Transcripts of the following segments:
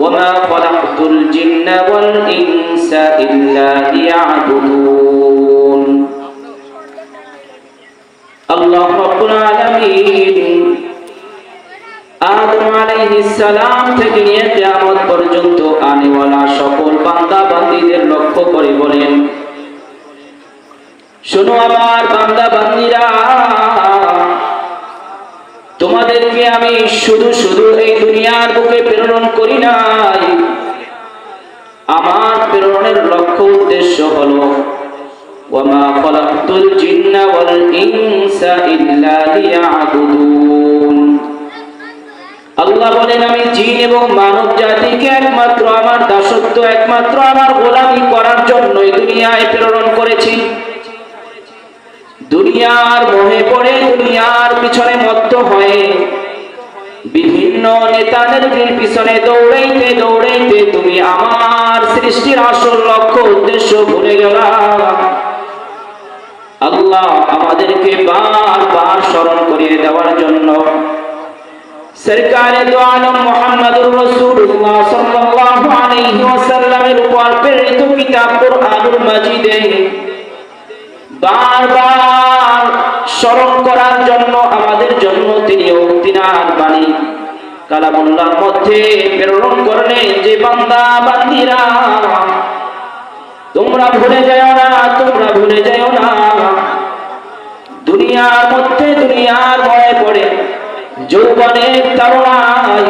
وما خلقت الجن والإنس إلا ليعبدون الله رب العالمين আদম আলাইহিস সালাম থেকে নিয়ে কিয়ামত পর্যন্ত আনেওয়ালা সকল বান্দা বান্দীদের লক্ষ্য করে বলেন, শোনো আমার বান্দা বান্দীরা, তোমাদেরকে আমি শুধু শুধু এই দুনিয়ার বুকে প্রেরণ করি নাই। আমার প্রেরণের লক্ষ্য উদ্দেশ্য হলো ওয়ামা খালাকতুল জিন্না ওয়াল ইনসা ইল্লা লিয়াবুদুন। আল্লাহ বলেন, আমি জিন এবং মানব জাতিকে একমাত্র আমার দাসত্ব, একমাত্র আমার গোলামি করার জন্যই দুনিয়ায় প্রেরণ করেছি। দুনিয়ার মোহে পড়ে, দুনিয়ার পিছনে মত্ত হয়ে বিভিন্ন নেতাদের পিছনে দৌড়াইতে দৌড়াইতে তুমি আমার সৃষ্টির আসল লক্ষ্য উদ্দেশ্য ভুলে গেলা। আল্লাহ আমাদেরকে বারবার স্মরণ করিয়ে দেওয়ার জন্য সরকারে দো আলম মুহাম্মদুর রাসূলুল্লাহ সাল্লাল্লাহু আলাইহি ওয়াসাল্লামের উপর প্রেরিত কিতাব কুরআনুল মাজিদে বারবার স্মরণ করার জন্য আমাদের জন্য তিনি তিনার বাণী কালামুল্লাহর মধ্যে প্রেরণ করলেন যে বান্দা বান্দীরা, তোমরা ভুলে যাও না, তোমরা ভুলে যাও না, দুনিয়ার মধ্যে দুনিয়ার ভয়ে পড়ে যৌবনের তাড়নায়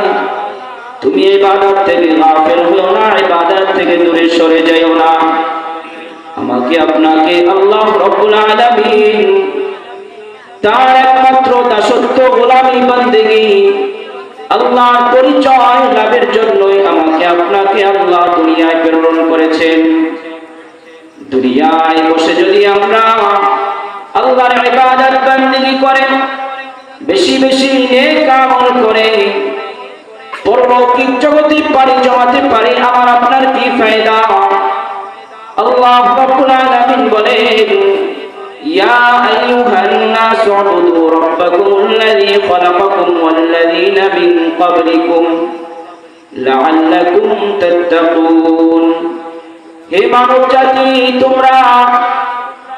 তুমি ইবাদত থেকে গাফিল হও না, ইবাদত থেকে দূরে সরে যাও না। আমাকে আপনাকে আল্লাহ রব্বুল আলামিন তার একমাত্র দাসত্ব, গোলামি, বান্দেগী, আল্লাহর পরিচয় লাভের জন্যই আমাকে আপনাকে আল্লাহ দুনিয়ায় প্রেরণ করেছেন। দুনিয়ায় বসে যদি আমরা আল্লাহর ইবাদত বান্দেগী করেন, বেশি বেশি নেক আমল করে পরলৌকিক জগতে পাড়ি জমাতে পারি, আমার আপনার কি ফায়দা? আল্লাহ রাব্বুল আলামিন বলেন, ইয়া আইয়ুহান নাসু উবুদু রাব্বাকুমুল্লাযী খালাকাকুম ওয়াল্লাযীনা মিন ক্বাবলিকুম লাআল্লাকুম তাত্তাকুন। হে মানব জাতি, তোমরা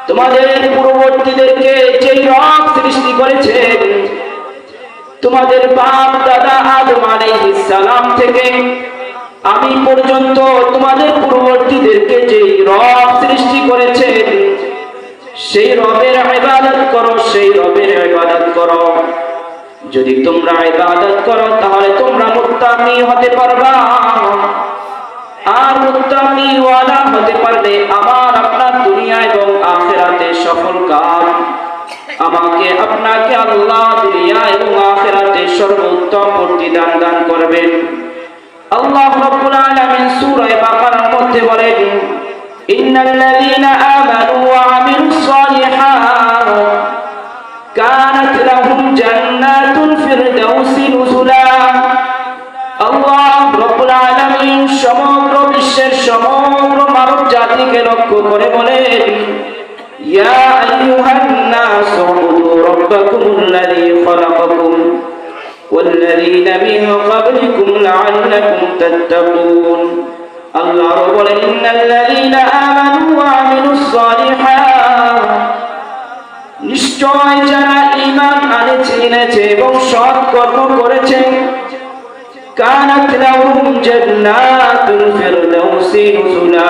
তোমাদের পূর্ববর্তীদেরকে যেই রব সৃষ্টি করেছেন, তোমাদের বাপ দাদা আদম আলাইহিস সালাম থেকে আমি পর্যন্ত তোমাদের পূর্ববর্তীদেরকে যেই রব সৃষ্টি করেছেন, সেই রবের ইবাদত করো, সেই রবের ইবাদত করো। যদি তোমরা ইবাদত করো তাহলে তোমরা মুত্তাকি হতে পারবা, আর মুত্তাকি ওয়ালা হতে পারলে আমার আপনার দুনিয়া এবং আখিরাতে সফল কাজ আমাকে আপনাকে আল্লাহ দুনিয়া এবং আখিরাতে সর্বোত্তম প্রতিদান দান করবেন। আল্লাহ রাব্বুল আলামিন সূরা বাকারার মধ্যে বলেন, ইন্নাল্লাযীনা আমানু ওয়া আমিলুস সালিহাত কানাত লাহুম জান্নাতুল ফিরদাউসি নুজুলা। আল্লাহ রাব্বুল আলামিন সমগ্র বিশ্বের সমগ্র মানব জাতিকে লক্ষ্য করে বলেন, ইয়া আইয়ুহান নাসু উবুদু রাব্বাকুমুল্লাযী খালাকাকুম ওয়াল্লাযীনা মিন ক্বাবলিকুম লাআল্লাকুম তাত্তাকুন। আল্লাহ বলেন, ইন্নাল্লাযীনা আমানু ওয়া আমিলুস সালিহাত, নিশ্চয় যারা ঈমান এনেছে এবং সৎ কর্ম করেছে, কানাত লাহুম জান্নাতুল ফিরদাউসি নুজুলা,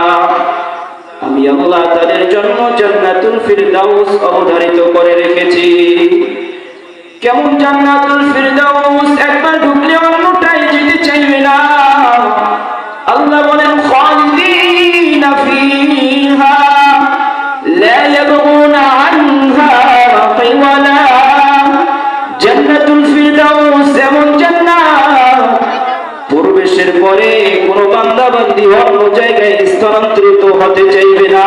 আমি আল্লাহ তাদের জন্য জান্নাতুল ফিরদাউস অবধারিত করে রেখেছি। কেমন জান্নাতুল ফিরদাউস? একবার ঢুকলে অন্যটাই যেতে চাইবে না। আল্লাহ বলেন, খালিদিনা ফিহা লা ইয়াবগুনা আনহা হিওয়ালা। জান্নাতুল ফিরদাউস এমন জান্নাত, প্রবেশের পরে কোনো বান্দা বান্দি অন্য জায়গায় স্থানান্তরিত হতে চাইবে না।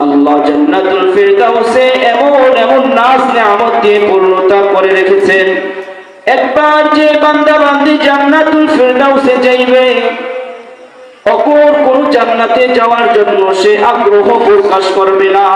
আল্লাহ জান্নাতুল ফিরদাউসে এমন এমন নাজ নিয়ামত দিয়ে পূর্ণতা করে রেখেছেন, একবার যে বান্দা বান্দি জান্নাতুল ফিরদাউসে যাইবে, অপর কোন জান্নাতে যাওয়ার জন্য সে আগ্রহ প্রকাশ করবে না।